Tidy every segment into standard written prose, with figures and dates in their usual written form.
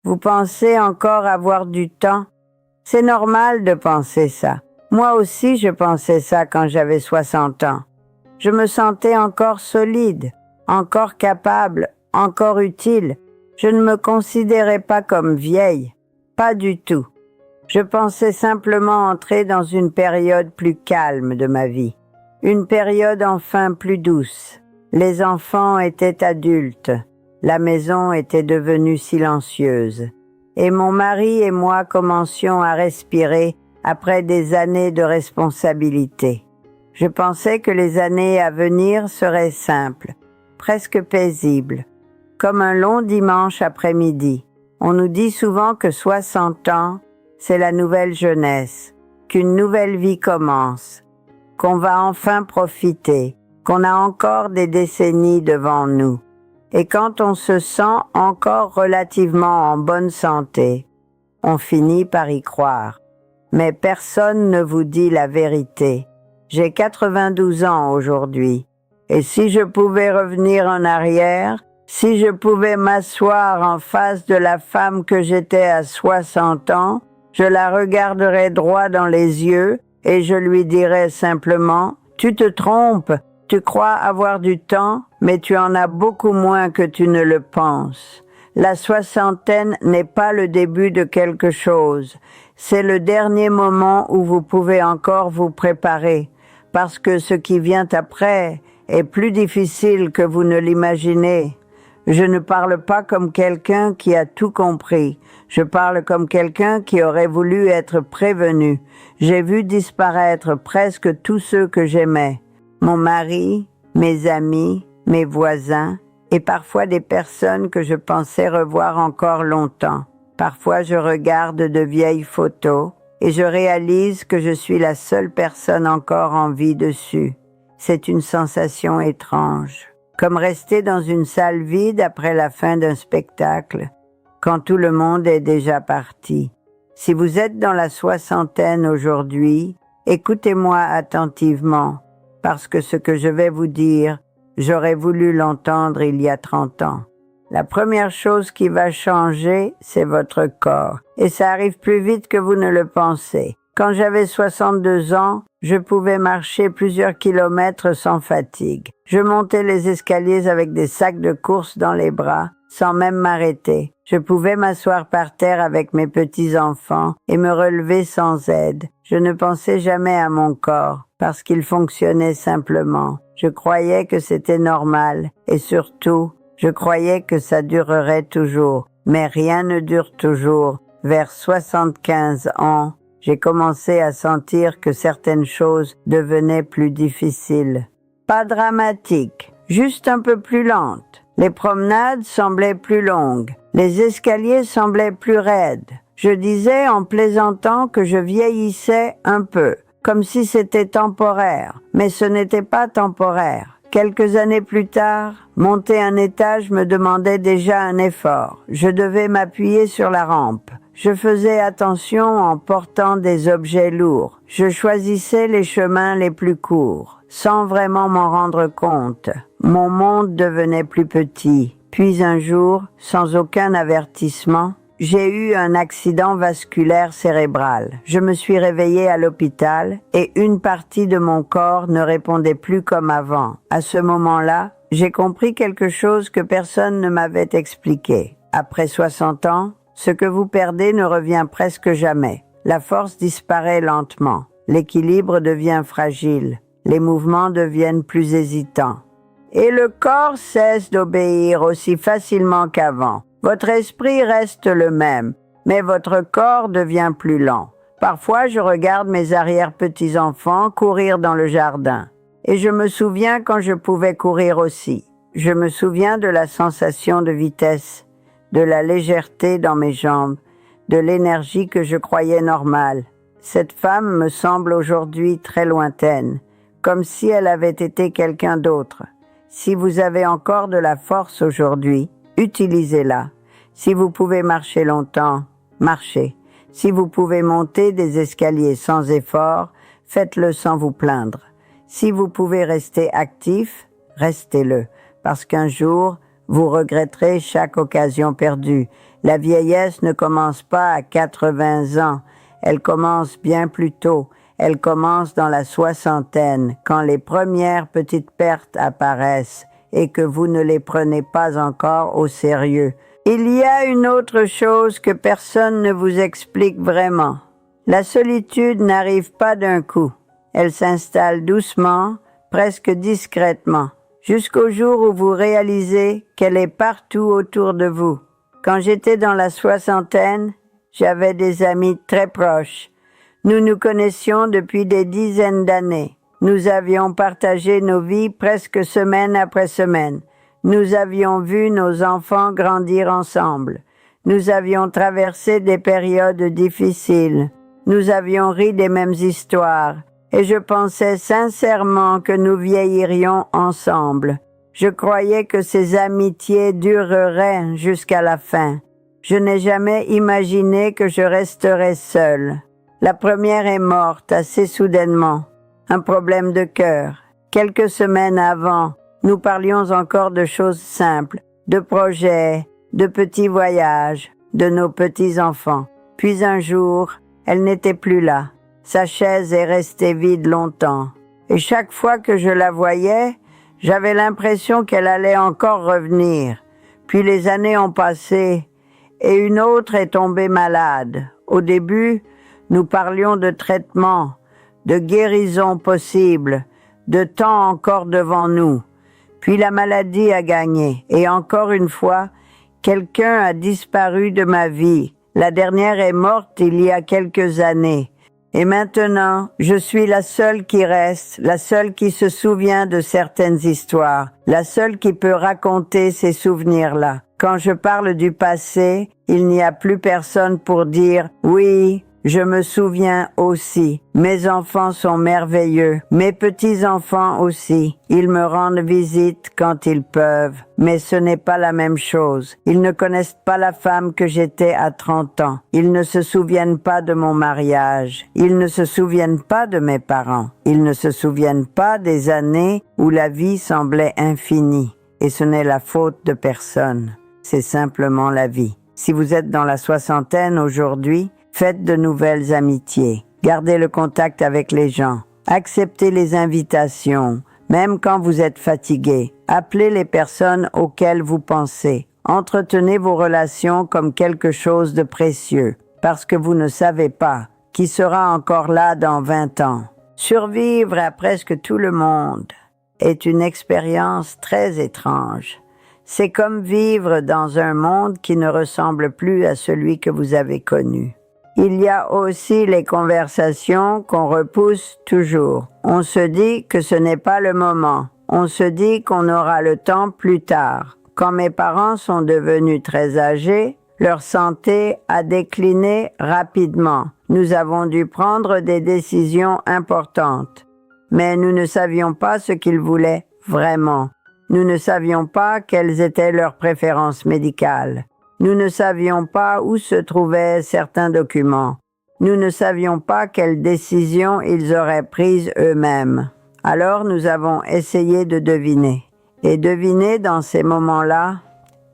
Vous pensez encore avoir du temps? C'est normal de penser ça. Moi aussi, je pensais ça quand j'avais 60 ans. Je me sentais encore solide, encore capable, encore utile. Je ne me considérais pas comme vieille. Pas du tout. Je pensais simplement entrer dans une période plus calme de ma vie. Une période enfin plus douce. Les enfants étaient adultes. La maison était devenue silencieuse. Et mon mari et moi commencions à respirer après des années de responsabilité. Je pensais que les années à venir seraient simples, presque paisibles, comme un long dimanche après-midi. On nous dit souvent que 60 ans, c'est la nouvelle jeunesse, qu'une nouvelle vie commence, qu'on va enfin profiter, qu'on a encore des décennies devant nous. Et quand on se sent encore relativement en bonne santé, on finit par y croire. Mais personne ne vous dit la vérité. J'ai 92 ans aujourd'hui. Et si je pouvais revenir en arrière, si je pouvais m'asseoir en face de la femme que j'étais à 60 ans, je la regarderais droit dans les yeux et je lui dirais simplement « Tu te trompes, tu crois avoir du temps, mais tu en as beaucoup moins que tu ne le penses. La soixantaine n'est pas le début de quelque chose, c'est le dernier moment où vous pouvez encore vous préparer, parce que ce qui vient après est plus difficile que vous ne l'imaginez. Je ne parle pas comme quelqu'un qui a tout compris. Je parle comme quelqu'un qui aurait voulu être prévenu. J'ai vu disparaître presque tous ceux que j'aimais. Mon mari, mes amis, mes voisins, et parfois des personnes que je pensais revoir encore longtemps. Parfois je regarde de vieilles photos et je réalise que je suis la seule personne encore en vie dessus. C'est une sensation étrange. Comme rester dans une salle vide après la fin d'un spectacle, quand tout le monde est déjà parti. Si vous êtes dans la soixantaine aujourd'hui, écoutez-moi attentivement, parce que ce que je vais vous dire, j'aurais voulu l'entendre il y a 30 ans. La première chose qui va changer, c'est votre corps, et ça arrive plus vite que vous ne le pensez. Quand j'avais 62 ans, je pouvais marcher plusieurs kilomètres sans fatigue. Je montais les escaliers avec des sacs de course dans les bras, sans même m'arrêter. Je pouvais m'asseoir par terre avec mes petits-enfants et me relever sans aide. Je ne pensais jamais à mon corps, parce qu'il fonctionnait simplement. Je croyais que c'était normal, et surtout, je croyais que ça durerait toujours. Mais rien ne dure toujours. Vers 75 ans, j'ai commencé à sentir que certaines choses devenaient plus difficiles. Pas dramatiques, juste un peu plus lentes. Les promenades semblaient plus longues. Les escaliers semblaient plus raides. Je disais en plaisantant que je vieillissais un peu, comme si c'était temporaire. Mais ce n'était pas temporaire. Quelques années plus tard, monter un étage me demandait déjà un effort. Je devais m'appuyer sur la rampe. Je faisais attention en portant des objets lourds. Je choisissais les chemins les plus courts, sans vraiment m'en rendre compte. Mon monde devenait plus petit. Puis un jour, sans aucun avertissement, j'ai eu un accident vasculaire cérébral. Je me suis réveillée à l'hôpital et une partie de mon corps ne répondait plus comme avant. À ce moment-là, j'ai compris quelque chose que personne ne m'avait expliqué. Après 60 ans, ce que vous perdez ne revient presque jamais. La force disparaît lentement. L'équilibre devient fragile. Les mouvements deviennent plus hésitants. Et le corps cesse d'obéir aussi facilement qu'avant. Votre esprit reste le même, mais votre corps devient plus lent. Parfois, je regarde mes arrière-petits-enfants courir dans le jardin. Et je me souviens quand je pouvais courir aussi. Je me souviens de la sensation de vitesse, de la légèreté dans mes jambes, de l'énergie que je croyais normale. Cette femme me semble aujourd'hui très lointaine, comme si elle avait été quelqu'un d'autre. Si vous avez encore de la force aujourd'hui, utilisez-la. Si vous pouvez marcher longtemps, marchez. Si vous pouvez monter des escaliers sans effort, faites-le sans vous plaindre. Si vous pouvez rester actif, restez-le, parce qu'un jour, vous regretterez chaque occasion perdue. La vieillesse ne commence pas à 80 ans, elle commence bien plus tôt. Elle commence dans la soixantaine, quand les premières petites pertes apparaissent et que vous ne les prenez pas encore au sérieux. Il y a une autre chose que personne ne vous explique vraiment. La solitude n'arrive pas d'un coup. Elle s'installe doucement, presque discrètement, jusqu'au jour où vous réalisez qu'elle est partout autour de vous. Quand j'étais dans la soixantaine, j'avais des amis très proches. Nous nous connaissions depuis des dizaines d'années. Nous avions partagé nos vies presque semaine après semaine. Nous avions vu nos enfants grandir ensemble. Nous avions traversé des périodes difficiles. Nous avions ri des mêmes histoires. Et je pensais sincèrement que nous vieillirions ensemble. Je croyais que ces amitiés dureraient jusqu'à la fin. Je n'ai jamais imaginé que je resterais seule. La première est morte assez soudainement. Un problème de cœur. Quelques semaines avant, nous parlions encore de choses simples, de projets, de petits voyages, de nos petits-enfants. Puis un jour, elle n'était plus là. Sa chaise est restée vide longtemps. Et chaque fois que je la voyais, j'avais l'impression qu'elle allait encore revenir. Puis les années ont passé et une autre est tombée malade. Au début, nous parlions de traitement, de guérison possible, de temps encore devant nous. Puis la maladie a gagné. Et encore une fois, quelqu'un a disparu de ma vie. La dernière est morte il y a quelques années. Et maintenant, je suis la seule qui reste, la seule qui se souvient de certaines histoires, la seule qui peut raconter ces souvenirs-là. Quand je parle du passé, il n'y a plus personne pour dire « Oui, je me souviens aussi. Mes enfants sont merveilleux. Mes petits-enfants aussi. Ils me rendent visite quand ils peuvent. Mais ce n'est pas la même chose. Ils ne connaissent pas la femme que j'étais à 30 ans. Ils ne se souviennent pas de mon mariage. Ils ne se souviennent pas de mes parents. Ils ne se souviennent pas des années où la vie semblait infinie. Et ce n'est la faute de personne. C'est simplement la vie. Si vous êtes dans la soixantaine aujourd'hui, faites de nouvelles amitiés. Gardez le contact avec les gens. Acceptez les invitations, même quand vous êtes fatigué. Appelez les personnes auxquelles vous pensez. Entretenez vos relations comme quelque chose de précieux, parce que vous ne savez pas qui sera encore là dans 20 ans. Survivre à presque tout le monde est une expérience très étrange. C'est comme vivre dans un monde qui ne ressemble plus à celui que vous avez connu. Il y a aussi les conversations qu'on repousse toujours. On se dit que ce n'est pas le moment. On se dit qu'on aura le temps plus tard. Quand mes parents sont devenus très âgés, leur santé a décliné rapidement. Nous avons dû prendre des décisions importantes. Mais nous ne savions pas ce qu'ils voulaient vraiment. Nous ne savions pas quelles étaient leurs préférences médicales. Nous ne savions pas où se trouvaient certains documents. Nous ne savions pas quelles décisions ils auraient prises eux-mêmes. Alors nous avons essayé de deviner. Et deviner dans ces moments-là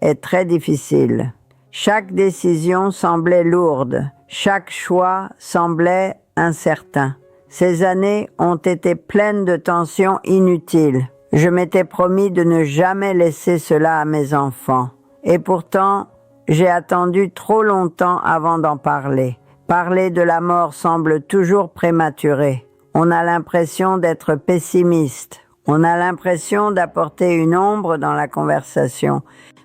est très difficile. Chaque décision semblait lourde. Chaque choix semblait incertain. Ces années ont été pleines de tensions inutiles. Je m'étais promis de ne jamais laisser cela à mes enfants. Et pourtant, j'ai attendu trop longtemps avant d'en parler. Parler de la mort semble toujours prématuré. On a l'impression d'être pessimiste. On a l'impression d'apporter une ombre dans la conversation.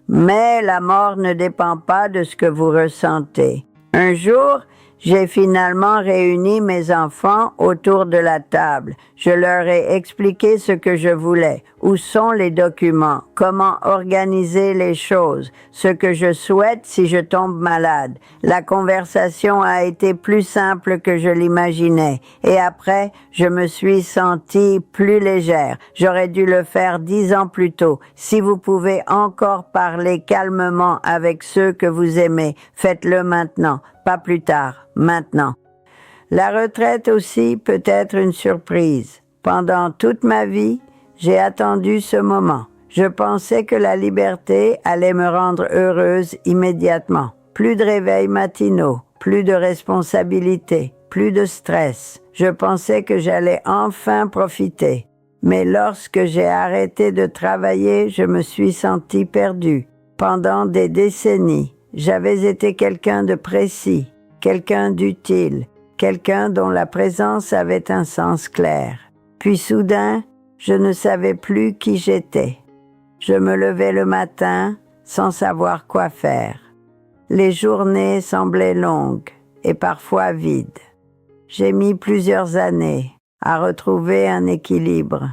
Mais la mort ne dépend pas de ce que vous ressentez. Un jour, j'ai finalement réuni mes enfants autour de la table. Je leur ai expliqué ce que je voulais, où sont les documents, comment organiser les choses, ce que je souhaite si je tombe malade. La conversation a été plus simple que je l'imaginais. Et après, je me suis sentie plus légère. J'aurais dû le faire 10 ans plus tôt. Si vous pouvez encore parler calmement avec ceux que vous aimez, faites-le maintenant. Pas plus tard, maintenant. La retraite aussi peut être une surprise. Pendant toute ma vie, j'ai attendu ce moment. Je pensais que la liberté allait me rendre heureuse immédiatement. Plus de réveils matinaux, plus de responsabilités, plus de stress. Je pensais que j'allais enfin profiter. Mais lorsque j'ai arrêté de travailler, je me suis sentie perdue. Pendant des décennies, j'avais été quelqu'un de précis, quelqu'un d'utile, quelqu'un dont la présence avait un sens clair. Puis soudain, je ne savais plus qui j'étais. Je me levais le matin sans savoir quoi faire. Les journées semblaient longues et parfois vides. J'ai mis plusieurs années à retrouver un équilibre.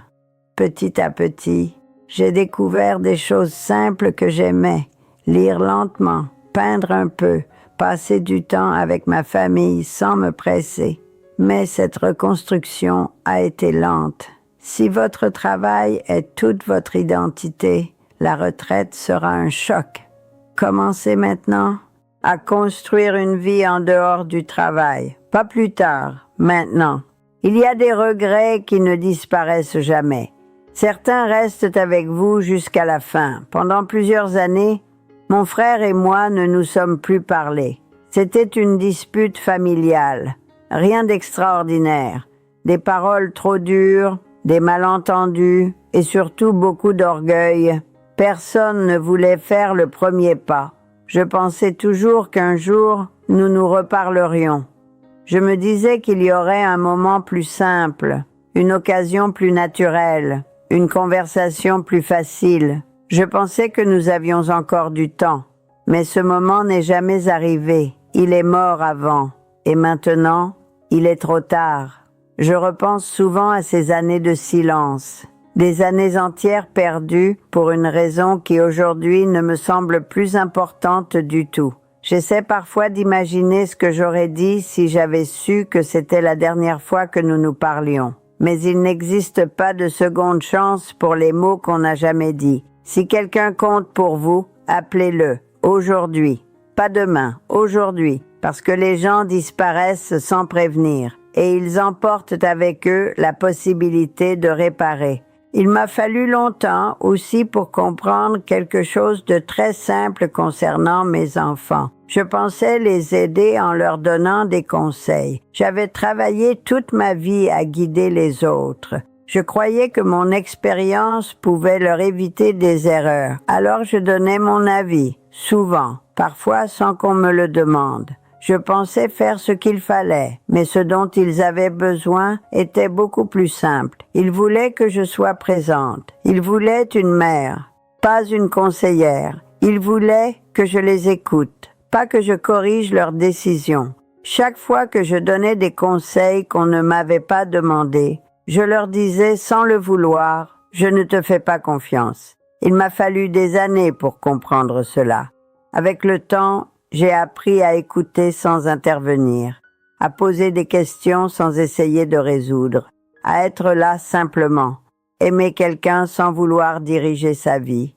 Petit à petit, j'ai découvert des choses simples que j'aimais, lire lentement, peindre un peu, passer du temps avec ma famille sans me presser. Mais cette reconstruction a été lente. Si votre travail est toute votre identité, la retraite sera un choc. Commencez maintenant à construire une vie en dehors du travail. Pas plus tard, maintenant. Il y a des regrets qui ne disparaissent jamais. Certains restent avec vous jusqu'à la fin. Pendant plusieurs années, mon frère et moi ne nous sommes plus parlé. C'était une dispute familiale. Rien d'extraordinaire. Des paroles trop dures, des malentendus et surtout beaucoup d'orgueil. Personne ne voulait faire le premier pas. Je pensais toujours qu'un jour, nous nous reparlerions. Je me disais qu'il y aurait un moment plus simple, une occasion plus naturelle, une conversation plus facile. Je pensais que nous avions encore du temps. Mais ce moment n'est jamais arrivé. Il est mort avant. Et maintenant, il est trop tard. Je repense souvent à ces années de silence. Des années entières perdues pour une raison qui aujourd'hui ne me semble plus importante du tout. J'essaie parfois d'imaginer ce que j'aurais dit si j'avais su que c'était la dernière fois que nous nous parlions. Mais il n'existe pas de seconde chance pour les mots qu'on n'a jamais dits. Si quelqu'un compte pour vous, appelez-le, aujourd'hui. Pas demain, aujourd'hui, parce que les gens disparaissent sans prévenir, et ils emportent avec eux la possibilité de réparer. Il m'a fallu longtemps aussi pour comprendre quelque chose de très simple concernant mes enfants. Je pensais les aider en leur donnant des conseils. J'avais travaillé toute ma vie à guider les autres. Je croyais que mon expérience pouvait leur éviter des erreurs. Alors je donnais mon avis, souvent, parfois sans qu'on me le demande. Je pensais faire ce qu'il fallait, mais ce dont ils avaient besoin était beaucoup plus simple. Ils voulaient que je sois présente. Ils voulaient une mère, pas une conseillère. Ils voulaient que je les écoute, pas que je corrige leurs décisions. Chaque fois que je donnais des conseils qu'on ne m'avait pas demandés, je leur disais sans le vouloir, je ne te fais pas confiance. Il m'a fallu des années pour comprendre cela. Avec le temps, j'ai appris à écouter sans intervenir, à poser des questions sans essayer de résoudre, à être là simplement, aimer quelqu'un sans vouloir diriger sa vie.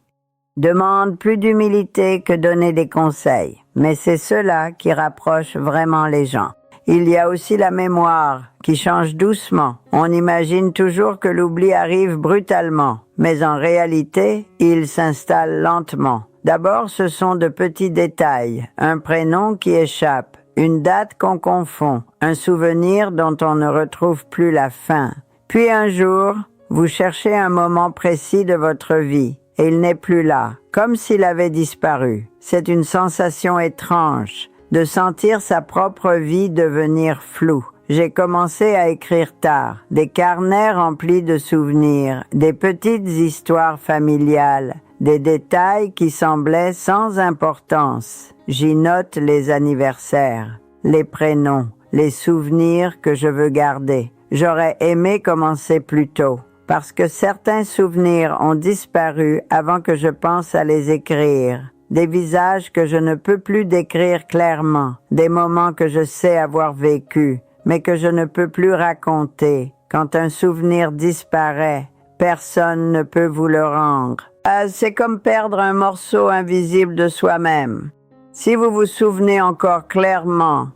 Demande plus d'humilité que donner des conseils, mais c'est cela qui rapproche vraiment les gens. Il y a aussi la mémoire, qui change doucement. On imagine toujours que l'oubli arrive brutalement, mais en réalité, il s'installe lentement. D'abord, ce sont de petits détails, un prénom qui échappe, une date qu'on confond, un souvenir dont on ne retrouve plus la fin. Puis un jour, vous cherchez un moment précis de votre vie, et il n'est plus là, comme s'il avait disparu. C'est une sensation étrange, de sentir sa propre vie devenir floue. J'ai commencé à écrire tard, des carnets remplis de souvenirs, des petites histoires familiales, des détails qui semblaient sans importance. J'y note les anniversaires, les prénoms, les souvenirs que je veux garder. J'aurais aimé commencer plus tôt, parce que certains souvenirs ont disparu avant que je pense à les écrire. Des visages que je ne peux plus décrire clairement, des moments que je sais avoir vécus, mais que je ne peux plus raconter. Quand un souvenir disparaît, personne ne peut vous le rendre. C'est comme perdre un morceau invisible de soi-même. Si vous vous souvenez encore clairement,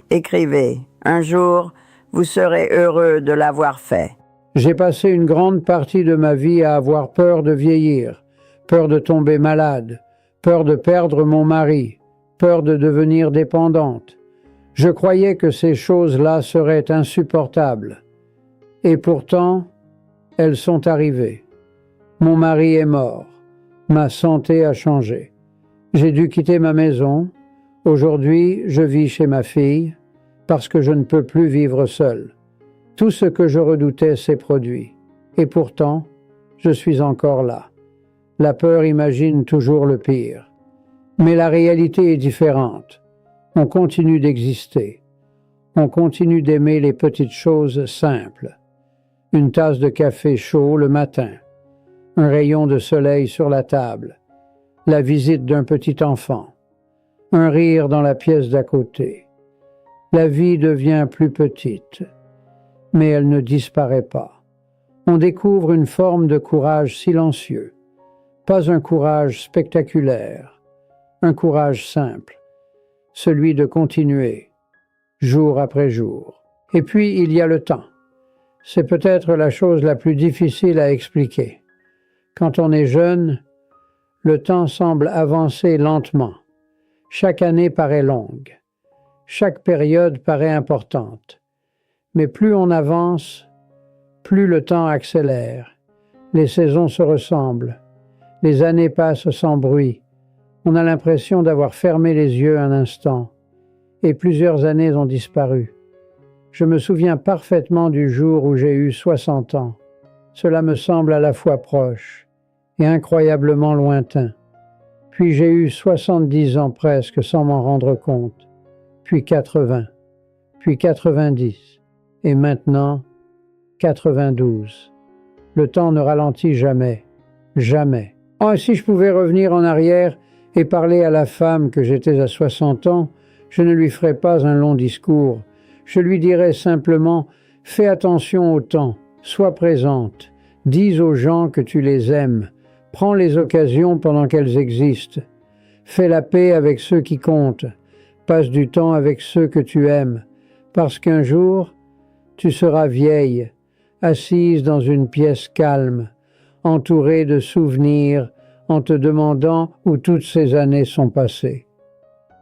écrivez. Un jour, vous serez heureux de l'avoir fait. J'ai passé une grande partie de ma vie à avoir peur de vieillir, peur de tomber malade, peur de perdre mon mari. peur de devenir dépendante. Je croyais que ces choses-là seraient insupportables. Et pourtant, elles sont arrivées. Mon mari est mort. Ma santé a changé. J'ai dû quitter ma maison. Aujourd'hui, je vis chez ma fille parce que je ne peux plus vivre seul. Tout ce que je redoutais s'est produit. Et pourtant, je suis encore là. La peur imagine toujours le pire. Mais la réalité est différente. On continue d'exister. On continue d'aimer les petites choses simples. Une tasse de café chaud le matin. Un rayon de soleil sur la table. La visite d'un petit enfant. Un rire dans la pièce d'à côté. La vie devient plus petite, mais elle ne disparaît pas. On découvre une forme de courage silencieux. Pas un courage spectaculaire, un courage simple, celui de continuer, jour après jour. Et puis il y a le temps. C'est peut-être la chose la plus difficile à expliquer. Quand on est jeune, le temps semble avancer lentement. Chaque année paraît longue. Chaque période paraît importante. Mais plus on avance, plus le temps accélère. Les saisons se ressemblent. Les années passent sans bruit. On a l'impression d'avoir fermé les yeux un instant. Et plusieurs années ont disparu. Je me souviens parfaitement du jour où j'ai eu 60 ans. Cela me semble à la fois proche et incroyablement lointain. Puis j'ai eu 70 ans presque sans m'en rendre compte. Puis 80, puis 90, et maintenant 92. Le temps ne ralentit jamais, jamais. Oh, si je pouvais revenir en arrière et parler à la femme que j'étais à 60 ans, je ne lui ferais pas un long discours. Je lui dirais simplement « Fais attention au temps, sois présente, dis aux gens que tu les aimes, prends les occasions pendant qu'elles existent, fais la paix avec ceux qui comptent, passe du temps avec ceux que tu aimes, parce qu'un jour, tu seras vieille, assise dans une pièce calme, entourée de souvenirs, en te demandant où toutes ces années sont passées.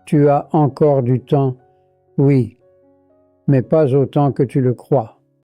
Tu as encore du temps, oui, mais pas autant que tu le crois.